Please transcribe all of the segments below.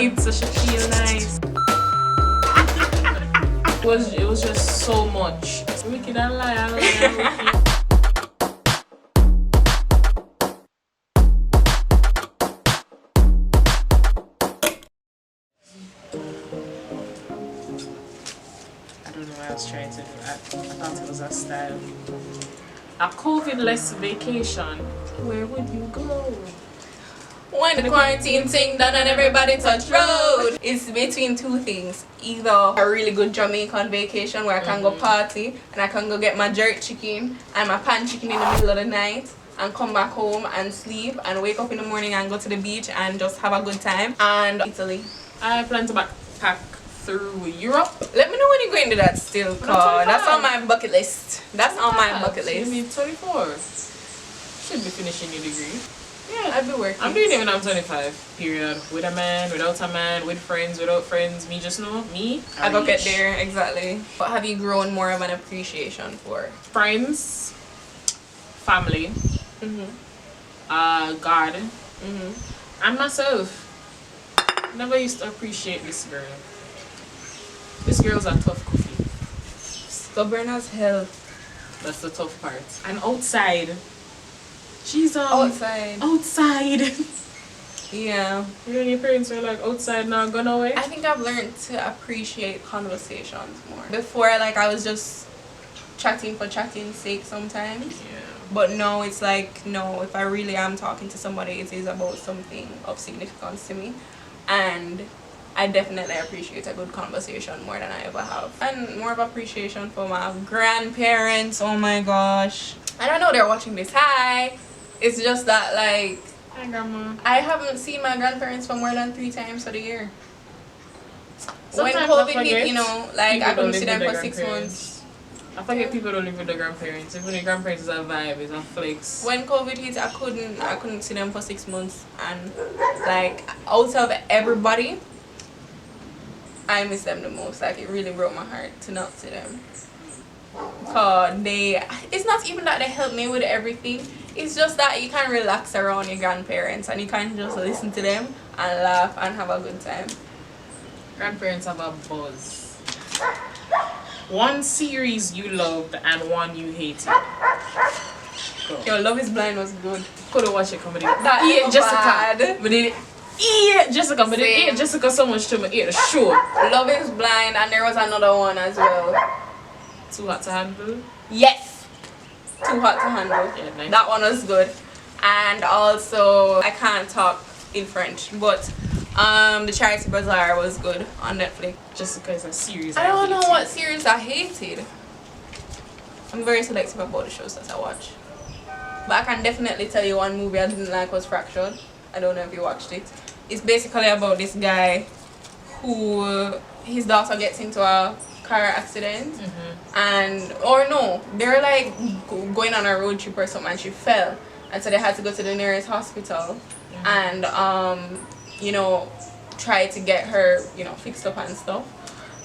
sweet, so she feel nice. It was just so much. Wicked and liar, wicked. I don't know what I was trying to do. I thought it was a style. A COVID-less vacation. Where would you go? When the quarantine thing done and everybody touch road, it's between two things. Either a really good Jamaican vacation where I can go party and I can go get my jerk chicken and my pan chicken in the middle of the night and come back home and sleep and wake up in the morning and go to the beach and just have a good time. And Italy. I plan to backpack through Europe. Let me know when you're going to that still, cause that's on my bucket list. That's on my bucket list. You mean 24? Should be finishing your degree. Yeah, I'll be working. I'm doing it when I'm 25, period. With a man, without a man, with friends, without friends. Me just know, me. I go get there, exactly. What have you grown more of an appreciation for? Friends, family, God, and myself. Never used to appreciate this girl. This girl's a tough cookie. Stubborn as hell. That's the tough part. And outside. She's outside. Yeah. You and your parents are like outside now, gone away? I think I've learned to appreciate conversations more. Before, like, I was just chatting for chatting's sake sometimes. Yeah. But now it's like, no, if I really am talking to somebody, it is about something of significance to me. And I definitely appreciate a good conversation more than I ever have. And more of appreciation for my grandparents. Oh my gosh. And I know they're watching this. Hi. It's just that, like, hi, Grandma. I haven't seen my grandparents for more than 3 times for the year. Sometimes when COVID hit, you know, like, I couldn't see them for 6 months. I forget people don't live with their grandparents. Even the grandparents is a vibe, it's a flex. When COVID hit, I couldn't see them for 6 months, and like, out of everybody, I miss them the most. Like, it really broke my heart to not see them. Cause it's not even that they help me with everything. It's just that you can relax around your grandparents and you can just listen to them and laugh and have a good time. Grandparents have a buzz. One series you loved and one you hated. Go. Yo, Love is Blind was good. Couldn't watch it comedy. That yeah, Jessica. Bad. But it Jessica, but it ate Jessica so much to me. Ate sure. Love is Blind, and there was another one as well. Too Hot to Handle. Yes. Too Hot to Handle. Yeah, nice. That one was good. And also, I can't talk in French, but the Charity Bazaar was good on Netflix. Jessica is a series. I don't know what series I hated. I'm very selective about the shows that I watch. But I can definitely tell you one movie I didn't like was Fractured. I don't know if you watched it. It's basically about this guy who his daughter gets into a car accident, and or no, they're like going on a road trip or something, and she fell, and so they had to go to the nearest hospital and you know, try to get her, you know, fixed up and stuff.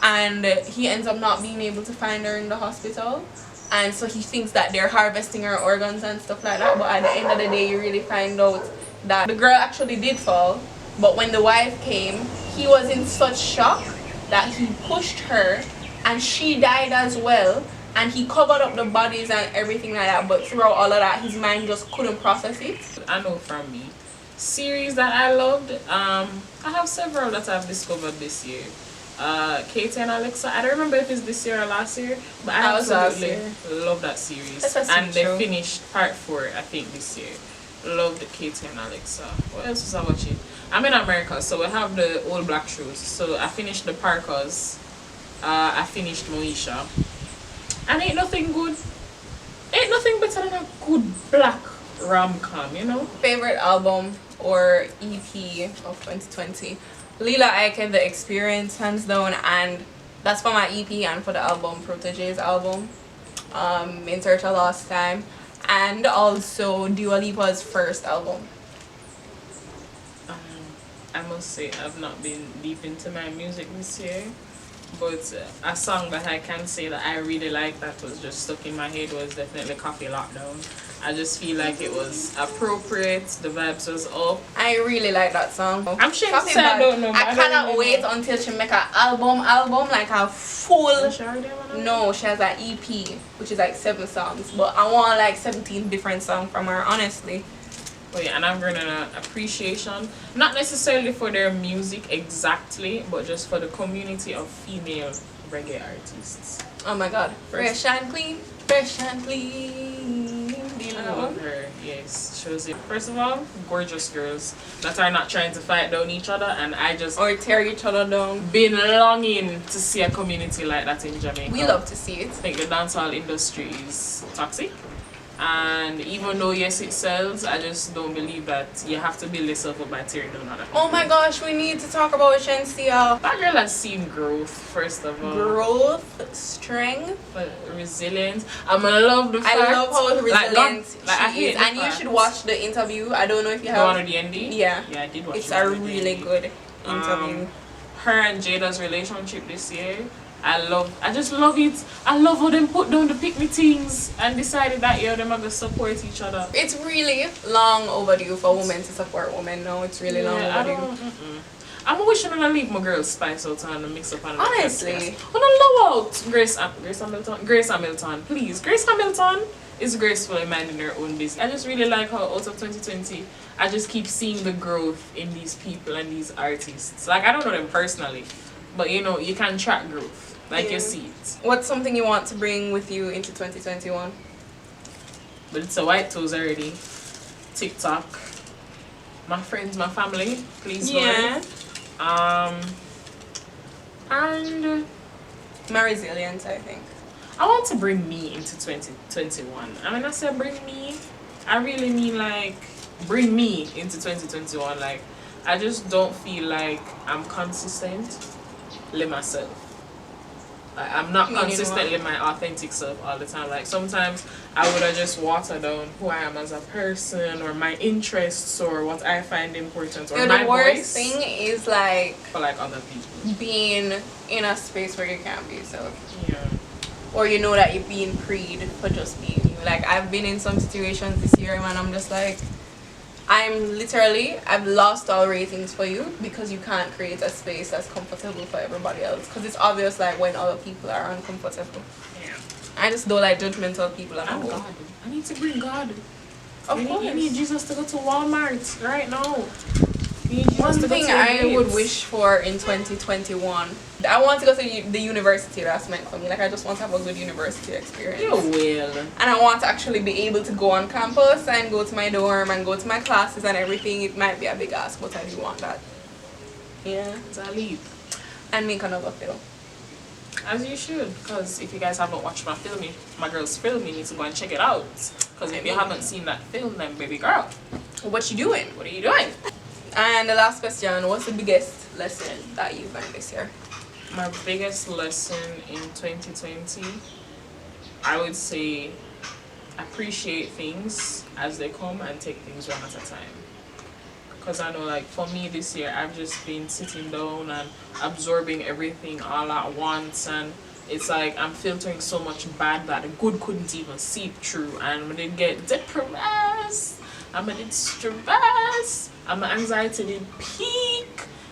And he ends up not being able to find her in the hospital, and so he thinks that they're harvesting her organs and stuff like that. But at the end of the day, you really find out that the girl actually did fall, but when the wife came, he was in such shock that he pushed her and she died as well, and he covered up the bodies and everything like that. But throughout all of that, his mind just couldn't process it. I know from me, series that I loved, I have several that I've discovered this year. Katie and Alexa, I don't remember if it's this year or last year, but I absolutely love that series. And they finished part 4, I think, this year. Loved Katie and Alexa. What else was I watching? I'm in America, so we have the old black shows. So I finished the Parkers. I finished Moesha. And ain't nothing good. Ain't nothing better than a good black rom-com, you know? Favorite album or EP of 2020? Lila Ike, The Experience, hands down. And that's for my EP and for the album, Protege's album. In Search of Lost Time. And also Dua Lipa's first album. I must say I've not been deep into my music this year. But a song that I can say that I really like that was just stuck in my head was definitely Coffee Lockdown. I just feel like it was appropriate, the vibes was up. I really like that song. I'm sure to say I don't know. I cannot wait until she make an album, like a full. No, she has an EP, which is like 7 songs. But I want like 17 different songs from her, honestly. Oh yeah, and I'm bringing an appreciation, not necessarily for their music exactly, but just for the community of female reggae artists. Oh my god. Fresh and clean, fresh and clean. Do you know that one? Her, yes. Shows it. First of all, gorgeous girls that are not trying to fight down each other, and I just or tear each other down. Been longing to see a community like that in Jamaica. We love to see it. I think the dancehall industry is toxic. And even though yes it sells, I just don't believe that you have to build yourself up by tearing down other people. Oh my gosh, we need to talk about Shensia. That girl has seen growth, first of all. Growth, strength, resilience. I'm gonna love the fact. I love how resilient she is. And you fact. should watch the interview. I don't know if you have. The one with the ND? Yeah. Yeah, I did watch it. It's a really good interview. Her and Jada's relationship this year, I just love it. I love how them put down the pick-me things and decided that yeah, them are gonna support each other. It's really long overdue for women to support women now. It's really long overdue. I'm wishing I leave my girl Spice out and mix up on honestly. I love out Grace Hamilton. Please. Grace Hamilton is graceful in minding her own business. I just really like how out of 2020 I just keep seeing the growth in these people and these artists. Like I don't know them personally, but you know, you can track growth. Like you see it. What's something you want to bring with you into 2021? But it's a white toes already. TikTok. My friends, my family, please. Yeah. And my resilience, I think. I want to bring me into 2021. I mean, I said bring me. I really mean like bring me into 2021. Like I just don't feel like I'm consistently myself. I'm not consistently my authentic self all the time. Like sometimes I would have just watered down who I am as a person or my interests or what I find important or my voice. The worst thing is like for like other people being in a space where you can't be yourself. Yeah. Or you know that you're being preyed for just being you. Like I've been in some situations this year and I'm just like I've lost all ratings for you because you can't create a space that's comfortable for everybody else. Because it's obvious like when other people are uncomfortable. Yeah. I just don't like judgmental people at all. God. I need to bring God. Of course. You need Jesus to go to Walmart right now. One thing I would wish for in 2021, I want to go to the university that's meant for me. Like I just want to have a good university experience. You will. And I want to actually be able to go on campus and go to my dorm and go to my classes and everything. It might be a big ask, but I do want that. Yeah. It's a leap. And make another film. As you should, because if you guys haven't watched my girl's film, you need to go and check it out. Because if you haven't seen that film, then baby girl, what you doing? What are you doing? And the last question, what's the biggest lesson that you've learned this year? My biggest lesson in 2020, I would say appreciate things as they come and take things one at a time. Because I know like for me this year, I've just been sitting down and absorbing everything all at once, and it's like I'm filtering so much bad that the good couldn't even seep through, and when it get depressed, I'm a bit stressed, and my anxiety did peak.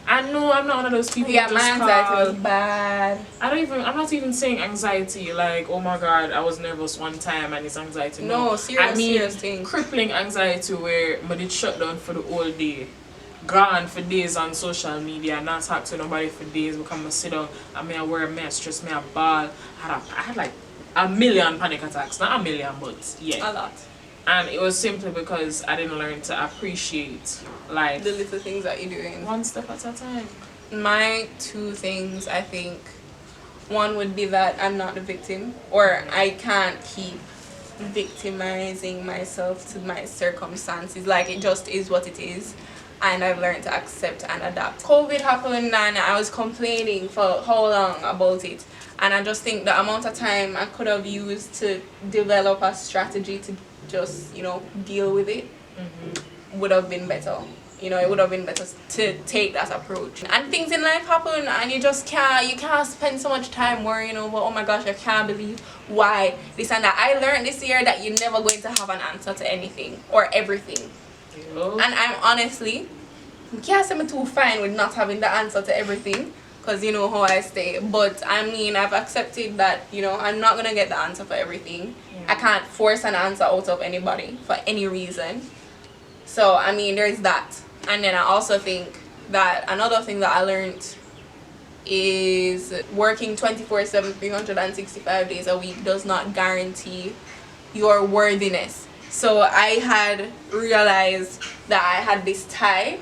I know I'm not one of those people. Yeah, my anxiety was bad. I'm not even saying anxiety like, oh my god, I was nervous one time and it's anxiety. No, serious thing. Crippling anxiety where I did shut down for the whole day. Gone for days on social media, not talk to nobody for days, because I sit down and I wear a stress, I ball. I had like a million panic attacks. Not a million, but yeah. A lot. And it was simply because I didn't learn to appreciate life. The little things that you're doing. One step at a time. My 2 things, I think, one would be that I'm not the victim, or I can't keep victimizing myself to my circumstances. Like, it just is what it is, and I've learned to accept and adapt. COVID happened and I was complaining for how long about it, and I just think the amount of time I could have used to develop a strategy to just, you know, deal with it would have been better. You know, it would have been better to take that approach. And things in life happen, and you can't spend so much time worrying over, oh my gosh, I can't believe why this and that. I learned this year that you're never going to have an answer to anything or everything. And I'm honestly, you can't say me too fine with not having the answer to everything, because you know how I stay. But I mean, I've accepted that, you know, I'm not gonna get the answer for everything. I can't force an answer out of anybody for any reason. So I mean, there's that. And then I also think that another thing that I learned is working 24/7 365 days a week does not guarantee your worthiness. So I had realized that I had this tie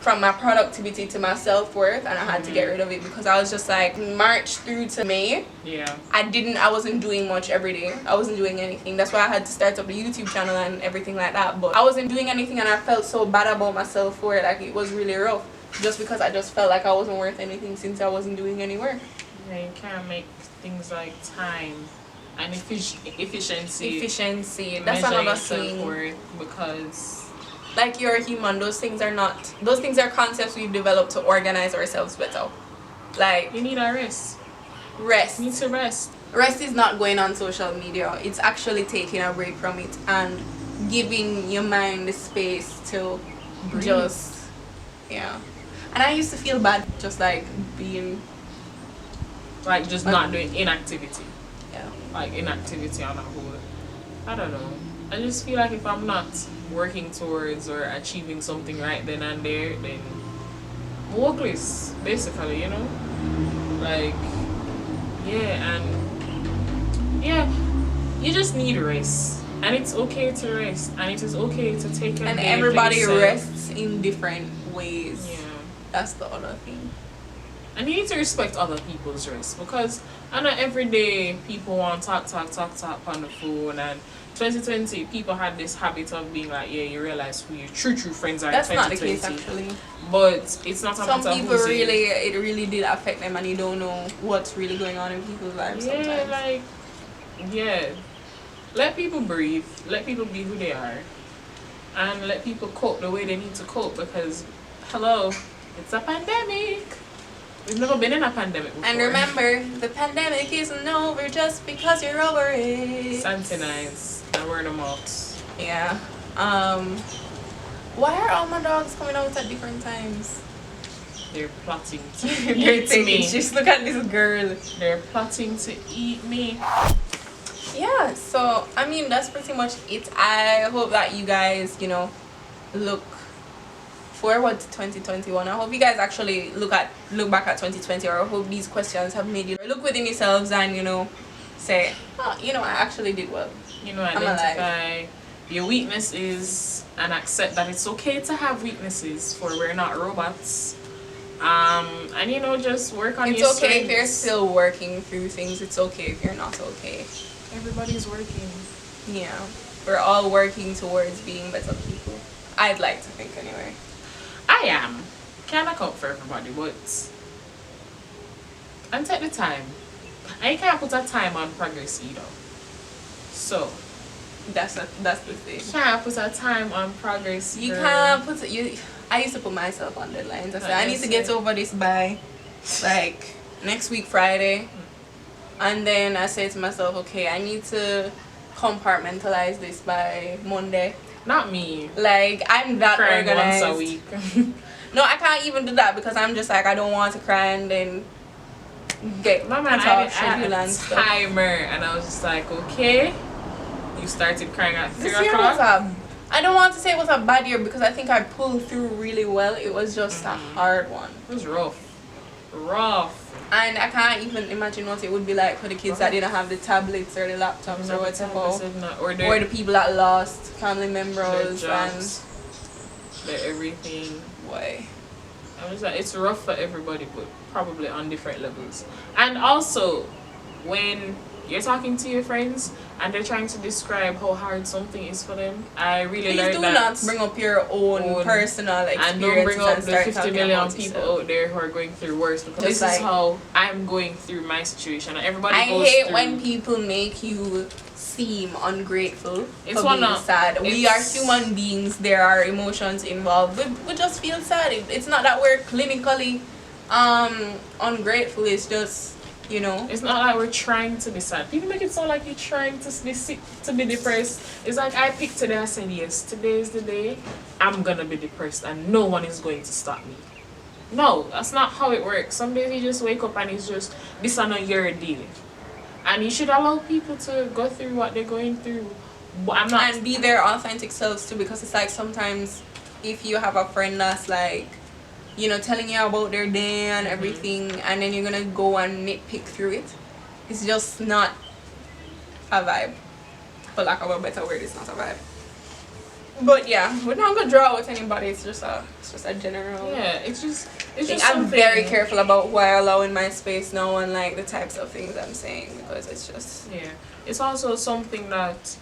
from my productivity to my self-worth, and I had to get rid of it, because I was just like, March through to May, I wasn't doing much every day. I wasn't doing anything. That's why I had to start up the YouTube channel and everything like that. But I wasn't doing anything, and I felt so bad about my self-worth. Like, it was really rough, just because I just felt like I wasn't worth anything since I wasn't doing any work. Yeah, you can't make things like time and efficiency. That's another thing, because like, you're a human. Those things are concepts we've developed to organize ourselves better. Like, you need a rest. You need to rest. Rest is not going on social media. It's actually taking a break from it and giving your mind the space to breathe. Just, yeah. And I used to feel bad just like being, like, just not doing inactivity. Yeah. Like, inactivity on a whole. I don't know. I just feel like if I'm not working towards or achieving something right then and there, then I'm workless, basically, you know? Like, yeah, and yeah, you just need rest. And it's okay to rest. And it is okay to take a And day everybody rests in different ways. Yeah. That's the other thing. And you need to respect other people's rest, because I know every day people want to talk on the phone, and 2020 people had this habit of being like, yeah, you realize who your true friends are. That's in 2020. not the case, actually. But it's not a matter of some people it really did affect them, and you don't know what's really going on in people's lives sometimes. Like, yeah, let people breathe, let people be who they are, and let people cope the way they need to cope, because hello, it's a pandemic. We've never been in a pandemic before. And remember, the pandemic isn't over just because you're over it. Sanitize and wear the mouth. Yeah. Why are all my dogs coming out at different times? They're plotting to eat me. Just look at this girl. They're plotting to eat me. Yeah, so I mean, that's pretty much it. I hope that you guys, you know, look forward to 2021. I hope you guys actually look back at 2020, or I hope these questions have made you look within yourselves and, you know, say, oh, you know, I actually did well. You know, identify your weaknesses and accept that it's okay to have weaknesses, for we're not robots. And you know, just work on your strengths. It's okay if you're still working through things. It's okay if you're not okay. Everybody's working. Yeah, we're all working towards being better people. I'd like to think, anyway. I am. Can't account for everybody, but and take the time. And you can't put a time on progress either. So that's the thing. You can't put a time on progress. You can't put it. I used to put myself on deadlines. I said I need to get over this by like next week Friday, and then I say to myself, okay, I need to compartmentalize this by Monday. Not me. Like, I'm that crying organized. once a week. No, I can't even do that, because I'm just like, I don't want to cry and then get my man. I had a timer, and I was just like, okay. You started crying at 3 o'clock. I don't want to say it was a bad year, because I think I pulled through really well. It was just a hard one. It was rough. And I can't even imagine what it would be like for the kids that didn't have the tablets or the laptops or whatever, or the people that lost family members and their everything. Why? I was like, it's rough for everybody, but probably on different levels. And also, when you're talking to your friends and they're trying to describe how hard something is for them. I really Please learned do that. not bring up your own personal experiences and don't bring up the start 50 talking million about people yourself. out there who are going through worse, because Just this is like- how I'm going through my situation. Everybody I goes hate through. when people make you seem ungrateful It's for one being of- sad. We are it's- human beings. There are emotions involved. We just feel sad. It's not that we're clinically ungrateful. It's just, you know. It's not like we're trying to be sad. People make it sound like you're trying to be sick, to be depressed. It's like I picked today. I said, yes, today is the day I'm gonna be depressed, and no one is going to stop me. No, that's not how it works. Some days you just wake up and it's just this is not your day, and you should allow people to go through what they're going through. But I'm not. And be their authentic selves too, because it's like sometimes if you have a friend that's like, you know, telling you about their day and everything, and then you're gonna go and nitpick through it, it's just not a vibe. For lack of a better word, it's not a vibe. But yeah, we're not gonna draw with anybody. It's just a general. Yeah, it's just I'm something. very careful about who I allow in my space now and like the types of things I'm saying, because it's just It's also something that,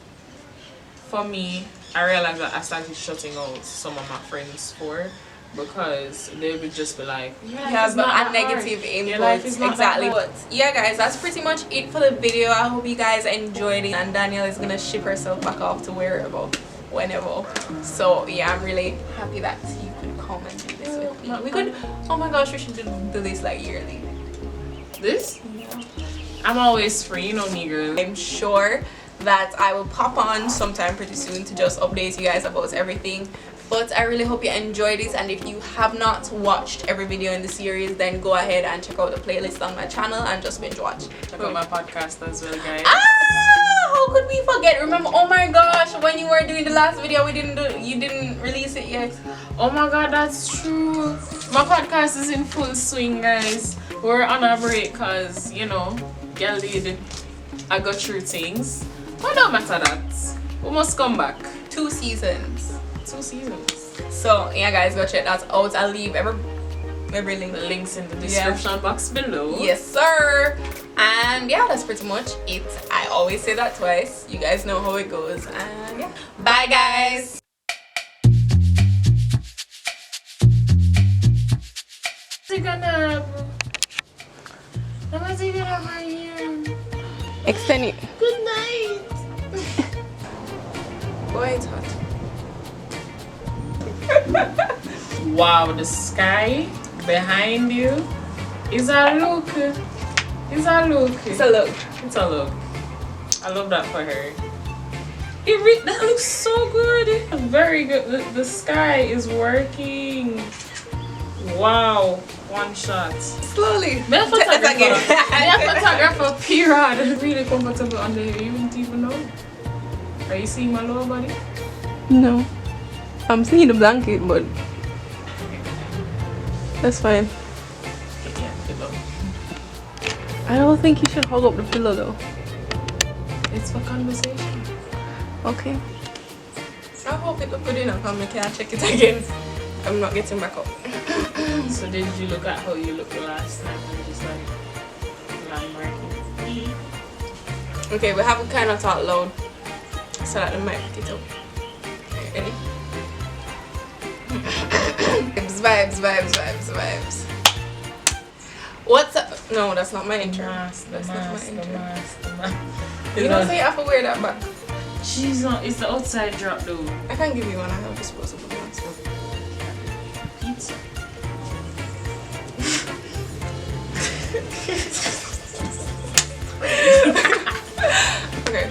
for me, I realized that I started shutting out some of my friends for, because they would just be like, yeah, it's but not a that negative hard. input. Your life is not Exactly. that hard. But yeah, guys, that's pretty much it for the video. I hope you guys enjoyed it, and Danielle is gonna ship herself back off to wherever, whenever. So yeah, I'm really happy that you could come and do this with me. We could. Oh my gosh, we should do this like yearly. This? Yeah. I'm always free, you know me, girl. I'm sure that I will pop on sometime pretty soon to just update you guys about everything. But I really hope you enjoyed it, and if you have not watched every video in the series, then go ahead and check out the playlist on my channel and just binge watch. Check out my podcast as well, guys. How could we forget? Remember, oh my gosh, when you were doing the last video, you didn't release it yet. Oh my god, that's true. My podcast is in full swing, guys. We're on a break because, you know, girl did I got through things. But no matter that, we must come back. 2 seasons. 2 seasons. So yeah, guys, go check that out. I'll leave every link. The links in the description box below. Yes, sir. And yeah, that's pretty much it. I always say that twice. You guys know how it goes. And yeah, bye, guys. Extend it. Good night. Boy, it's hot. Wow, the sky behind you is a look. It's a look. It's a look. It's a look. I love that for her. That looks so good. Very good. The sky is working. Wow. One shot. Slowly. Me a photographer. again. Me a photographer, period. Really comfortable on there. You wouldn't even know. Are you seeing my lower body? No. I'm seeing the blanket, but that's fine. Yeah, pillow. I don't think you should hold up the pillow though. It's for conversation. Okay. I hope it looked good enough and I can check it again. I'm not getting back up. So did you look at how you looked the last time and just like landmarking? Okay, we have to kind of talk loud so that the mic pick it up. Ready? Vibes. What's up? No, that's not my intro. That's not my intro. You don't say I have to wear that back. She's not. It's the outside drop though. I can't give you one. I have disposable ones. Pizza. Okay.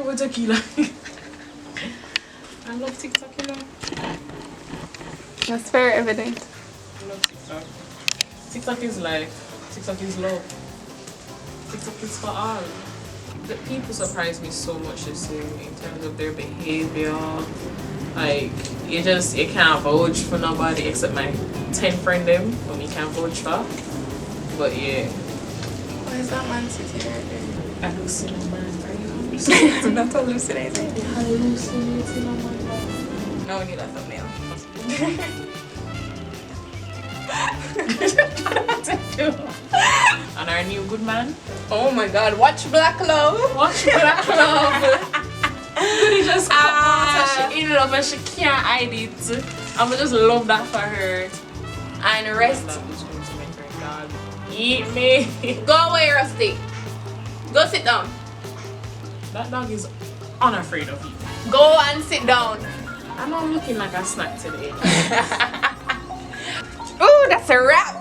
What's a kilo? I love TikTok, you know. That's very evident. I love TikTok. TikTok is life. TikTok is love. TikTok is for all. The people surprise me so much this year in terms of their behavior. Like, you can't vouch for nobody except my 10 friend them whom you can't vouch for. But yeah. Why is that man sitting right there? Hallucinating, man. Are you hallucinating? Not hallucinating. You're hallucinating, oh my god. No, we need a thumbnail. And and our new good man. Oh my god, watch Black Love. Watch Black Love. Goody just come out, she in love and she can't hide it. I just love that for her. And rest. That is going to make her dog eat me. Go away, Rusty. Go sit down. That dog is unafraid of you. Go and sit down. I'm not looking like a snack today. Ooh, that's a wrap.